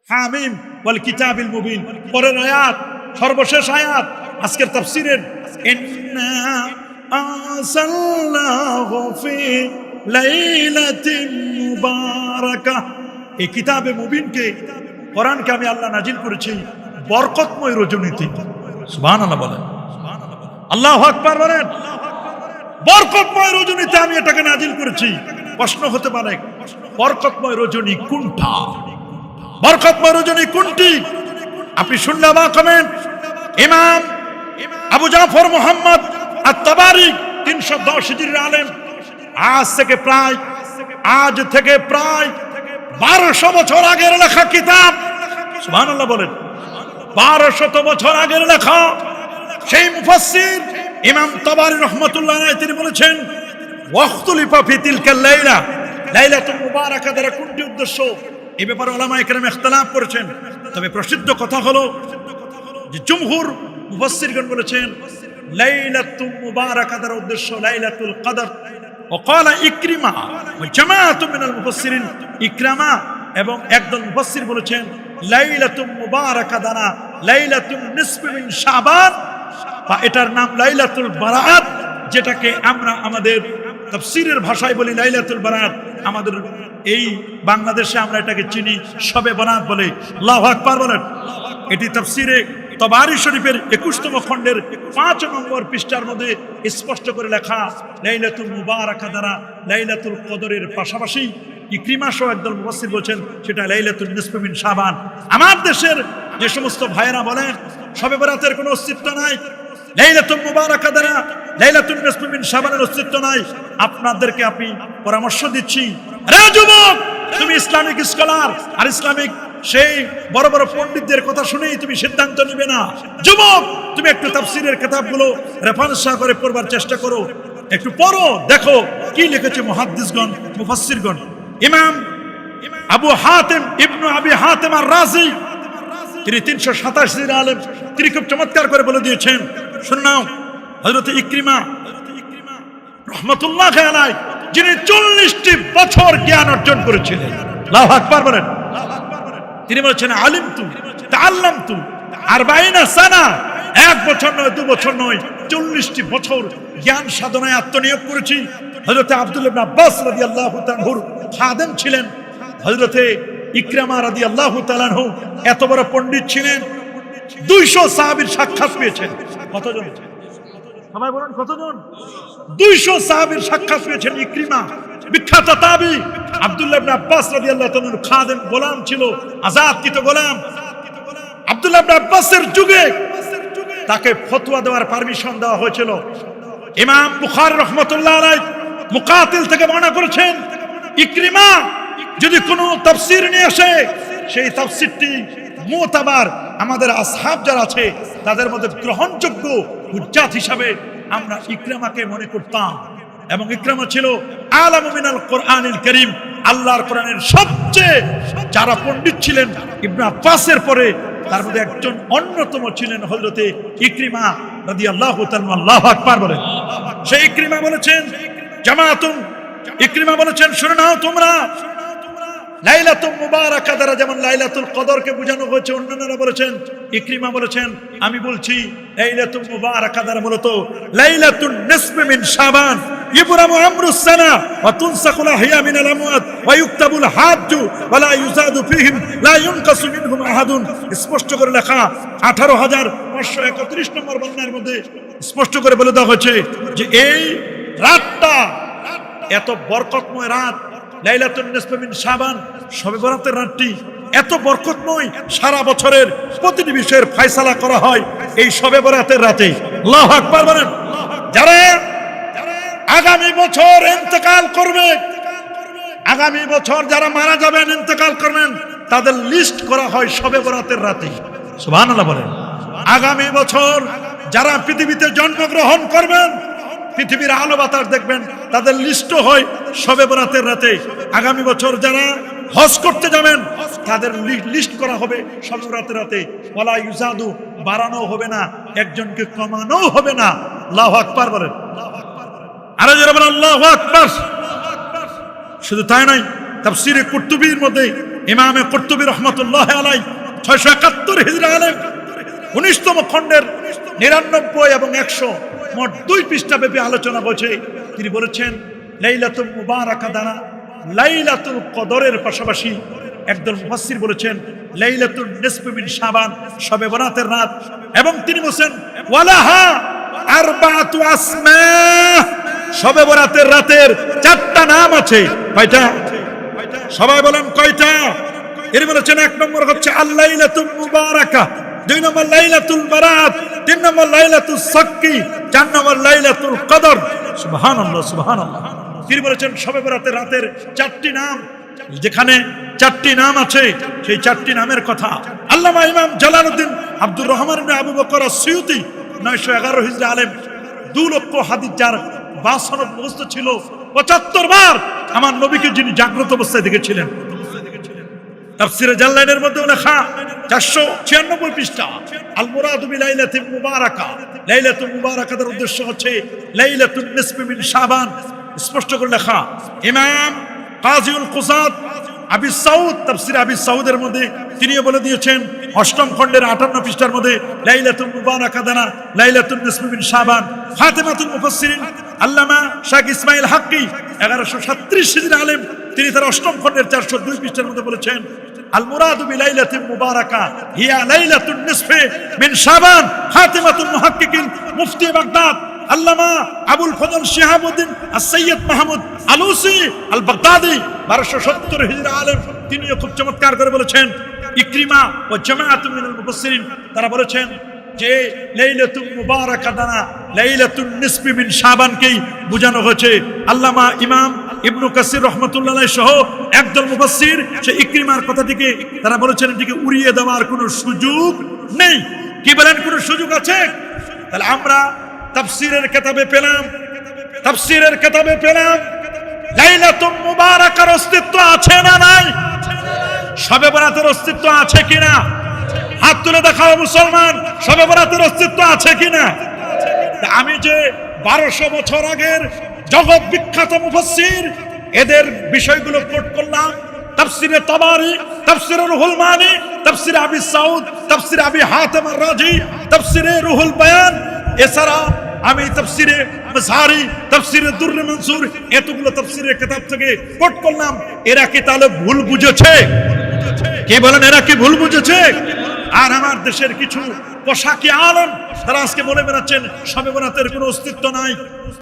হামিম ওয়াল কিতাবিল মুবিন। পরের আয়াত, সর্বশেষ আয়াত আজকের তাফসীরের, ইন্না আরসালনাহু ফি লাইলাতিন মুবারাকাহ। এই কিতাবে মুবিনকে, কোরআনকে আমি আল্লাহ নাজিল করেছি বরকতময় রজনীতে। সুবহানাল্লাহ বলেন, আল্লাহু আকবার বলেন। বরকতময় রজনীতে আমি এটাকে নাজিল করেছি। প্রশ্ন হতে পারে, বরকতময় রজনী কোনটা? বরকতময় রজনী কোনটি? আপনি শুনলে অবাক হবেন। ইমাম আবু জাফর মুহাম্মদ আত-তাবারি 310 হিজরির আলেম, আজ থেকে প্রায় 1200 বছর আগের লেখা কিতাব। সুবহানাল্লাহ বলেন, 1200 বছর আগের লেখা। সেই মুফাসসির ইমাম তাবারি রাহমাতুল্লাহ আলাইহি তিনি বলেছেন, ওয়াখতুলিফা ফি তিলকা লাইলা, লাইলাতুল মুবারাকা দ্বারা কোনটি উদ্দেশ্য, এই ব্যাপারে উলামায়ে কেরাম ইখতিলাফ করেছেন। তবে প্রসিদ্ধ কথা হলো যে জুমহুর মুফাসসিরগণ বলেছেন লাইলাতুল মুবারাকা দ্বারা উদ্দেশ্য লাইলাতুল কদর। وقال ইকরিমা ওয়া জামাআতু মিনাল মুফাসসিরিন, ইকরামা এবং একদল মুফাসসির বলেছেন লাইলাতুল মুবারাকা দ্বারা লাইলাতুন নিসফি মিন শাবান, বা এটার নাম লাইলাতুল বারাত, যেটাকে আমরা আমাদের তাফসীরের ভাষায় বলি লাইলাতুল বারাত। আমাদের এই বাংলাদেশে আমরা এটাকে চিনি শবে বরাত বলে। আল্লাহু আকবার বলেন। এটি তাফসীরে তাবারি শরীফের 21তম খণ্ডের 5 নম্বর পৃষ্ঠার মধ্যে স্পষ্ট করে লেখা, লাইলাতুল মুবারাকা দ্বারা লাইলাতুল কদরের পাশাপাশি ইকরিমা সহ একদল মুফাসসির বলেছেন সেটা লাইলাতুন নিসফি মিন শাবান। আমার দেশের যে সমস্ত ভাইয়েরা বলেন শবে বরাতের কোনো অস্তিত্ব নাই, লাইলাতুল মুবারাকা দ্বারা লাইলাতুন নিসফি মিন শাবানের অস্তিত্ব নাই, আপনাদেরকে আমি পরামর্শ দিচ্ছি, রে যুবক, তুমি ইসলামিক স্কলার আর ইসলামিক সেই বড় বড় পণ্ডিতদের কথা শুনেই তুমি সিদ্ধান্ত নিবে না। যুবক, তুমি একটু তাফসীরের কিতাবগুলো রেফারেন্স করে পড়বার চেষ্টা করো, একটু পড়ো, দেখো কি লিখেছে মুহাদ্দিসগণ, মুফাসসিরগণ। ইমাম আবু হাতিম ইবনে আবি হাতিম আর-রাজি, তিনি 327 হিজরির আলেম, তিনি খুব চমৎকার করে বলে দিয়েছেন, শুনাও, হযরত ইকরিমা রাহমাতুল্লাহি আলাইহি যিনি 40টি বছর জ্ঞান অর্জন করেছিলেন। আল্লাহু আকবার বলেন। তিনি বলেছেন আলিমতু তাআল্লামতু 40 সানা, 1 বছর নয়, 2 বছর নয়, 40টি বছর জ্ঞান সাধনায় আত্মনিয়োগ করেছি। হযরত আব্দুল্লাহ ইবনে আব্বাস রাদিয়াল্লাহু তাআলা আনহুর খাদেম ছিলেন। হযরত ইকরামা রাদিয়াল্লাহু তাআলা আনহু এত বড় পণ্ডিত ছিলেন, 200 সাহাবীর সাক্ষাৎ পেয়েছেন। কতজন? সবাই বলেন কতজন? 200 সাহাবীর সাক্ষাৎ পেয়েছেন ইকরিমা। বিখ্যাত তাবী আব্দুল্লাহ ইবনে আব্বাস রাদিয়াল্লাহু তাআলার খাদেম গোলাম ছিল, আযাদকৃত গোলাম। আব্দুল্লাহ ইবনে আব্বাসের যুগে তাকে ফতোয়া দেওয়ার পারমিশন দেওয়া হয়েছিল। ইমাম বুখারী রাহমাতুল্লাহ আলাইহি মুকাতিল থেকে বর্ণনা করেছেন, ইকরিমা যদি কোনো তাফসীর নিয়ে আসে, সেই তাফসীরটি মুতাবার, আমাদের আসহাব যারা আছে তাদের মধ্যে গ্রহণযোগ্য হুজ্জাত হিসাবে আমরা ইকরামাকে মনে করতাম। এবং ইকরামা ছিল আলামু মিনাল কোরআনিল কারীম, আল্লাহর কোরআনের সবচেয়ে যারা পণ্ডিত ছিলেন ইবনে আব্বাসের পরে তার মধ্যে একজন অন্যতম ছিলেন হযরতে ইকরিমা রাদিয়াল্লাহু তাআলা। আল্লাহু আকবার বলেন। সেই ইকরিমা বলেছেন জামাতুন, ইকরিমা বলেছেন শুনে নাও তোমরা, লাইলাতুল মুবারাকা দ্বারা যেমন লাইলাতুল কদরকে বোঝানো হয়েছে, অন্যান্যরা বলেছেন, ইকরিমা বলেছেন আমি বলছি লাইলাতুল মুবারাকা দ্বারা মূলত লাইলাতুন নিসফি মিন শাবান, ইবরামু আমরুস সানা ওয়া তুনসাকুল আহইয়া মিনাল আমওয়াত ওয়া ইউকতাবুল হাজ্জু ওয়া লা ইউজাদু ফীহিম লা ইউনকাসু মিনহুম আহাদুন। স্পষ্ট করে লেখা 18531 নম্বর বর্ণনার মধ্যে স্পষ্ট করে বলে দেওয়া হয়েছে যে এই রাতটা এত বরকতময় রাত, লাইলাতুন নিসফি মিন শাবান, শবে বরাতের রাতটি এত বরকতময়, সারা বছরের প্রতিটি বিষয়ের ফয়সালা করা হয় এই শবে বরাতের রাতে। আল্লাহু আকবার বলেন। যারা আগামী বছর ইন্তেকাল করবে, আগামী বছর যারা মারা যাবেন, ইন্তেকাল করবেন, তাদের লিস্ট করা হয় শবে বরাতের রাতে। সুবহানাল্লাহ বলেন। আগামী বছর যারা পৃথিবীতে জন্মগ্রহণ করবেন, পৃথিবীর আলো বাতাস দেখবেন, তাদের লিস্ট হয় শবে বরাতের রাতে। আগামী বছর যারা হজ করতে যাবেন, তাদের লিস্ট করা হবে শবে বরাতের রাতে। ওয়ালা ইউজাদু, বাড়ানো হবে না, একজনকে কমানো হবে না। আল্লাহু আকবার বলেন। আরে যারা বলেন আল্লাহু আকবার। শুধু তাই নয়, তাফসীরে কুরতুবীর মধ্যে ইমামে কুরতুবী রহমাতুল্লাহ আলাইহি 671 হিজরি আলেম 19তম খণ্ডের 99 এবং 100 মোট 2 পৃষ্ঠা ব্যাপী আলোচনা করছে। তিনি বলেছেন লাইলাতুল মুবারাকা দানা লাইলাতুল কদরের পাশাপাশি একদল মুফাসসির বলেছেন লাইলাতুল নিসফি মিন শাবান, শবে বরাতের রাত। এবং তিনি বলেন ওয়ালাহা আরবাতু আসমা, শবে বরাতের রাতের 4টা নাম আছে। কয়টা? সবাই বলেন কয়টা? এর বলেছেন 1 নম্বর হচ্ছে আল-লাইলাতুল মুবারাকা, 2 নম্বর লাইলাতুল বারাত, 3 নম্বর লাইলাতুল সাক্কি, 4 নম্বর লাইলাতুল কদর। সুবহানাল্লাহ সুবহানাল্লাহ। তিনি বলেছেন শবে বরাতের রাতের 4টি নাম, যেখানে 4টি নাম আছে সেই 4টি নামের কথা আল্লামা ইমাম জালালউদ্দিন আব্দুর রহমান ইবনে আবু বকর আস-সুয়ুতি 911 হিজরি আলেম 2 লক্ষ হাদিস যার বা সনদ মুখস্থ ছিল, 75 বার আমার নবীকে যিনি জাগ্রত অবস্থায় দেখেছিলেন। তাফসীরে জাল্লাইনের মধ্যে লেখা 496 পৃষ্ঠা আল মুরাদু বিলাইলাতিল মুবারাকা, লাইলাতুল মুবারাকার উদ্দেশ্য হচ্ছে লাইলাতুন নিসফি মিন শাবান, স্পষ্ট করে লেখা। ইমাম কাজীউল কুসাত আবি সাউদ তাফসীর আবি সাউদের মধ্যে তিনিও বলে দিয়েছেন 8ম খণ্ডের 58 পৃষ্ঠার মধ্যে লাইলাতুল মুবারাকা দানা লাইলাতুন নিসফি মিন শাবান। ফাতিমাতুল মুফাসসিরিন আল্লামা শাইখ ইসমাইল হাক্কি 1137 হিজরি আলেম, তিনি তার 8ম খণ্ডের 402 পৃষ্ঠার মধ্যে বলেছেন আল মুরাদু বিলাইলাতিল মুবারাকা হিয়া লাইলাতুন নিসফি মিন শাবান। ফাতিমাতুল মুহাক্কিকিন মুফতি বাগদাদ আল্লামা আবুল ফজল শিহাবউদ্দিন আস-সাইয়্যিদ মাহমুদ আলুসি আল বাগদাদি 1270 হিজরি আলেম, তিনিও খুব চমৎকার করে বলেছেন। ইকরিমা ও জামাআতুম মিনাল মুফাসসিরিন তারা বলেছেন যে লাইলাতুল মুবারাকা দানা লাইলাতুন নিসফি মিন শাবানকেই বোঝানো হয়েছে। আল্লামা ইমাম ইবনু কাসির রাহমাতুল্লাহ আলাইহি সহ একদল মুফাসসির সে ইকরিমার কথাটিকে তারা বলেছেন এটিকে উড়িয়ে দেওয়ার কোনো সুযোগ নেই। কি বলেন, কোনো সুযোগ আছে? তাহলে আমরা তাফসীরের কিতাবে পেলাম লাইলাতুল মুবারাকার অস্তিত্ব আছে না নাই? শবে বরাতের অস্তিত্ব আছে কিনা? হাত তুলে দেখাও মুসলমান, শবে বরাতের অস্তিত্ব আছে কিনা? আমি যে 1200 বছর আগের জগৎ বিখ্যাত মুফাসসির এদের বিষয়গুলো কোট করলাম, তাফসীরে তাবারি, তাফসীরে রুহুল মানি, তাফসীরে আবি সাউদ, তাফসীরে আবি হাতিম আর-রাজি, তাফসীরে রুহুল বায়ান, এছাড়া আমি তাফসীরে মাযহারি, তাফসীরে দুররে মনসুর, এতগুলো তাফসীরের কিতাব থেকে কোট করলাম। এরা কি তাহলে ভুল বুঝেছে? কে বলেন এরা কি ভুল বুঝেছে? আর আমার দেশের কিছু পোশাকি আলেম তারা আজকে বলে বেড়াচ্ছেন শবে বরাতের কোনো অস্তিত্ব নাই।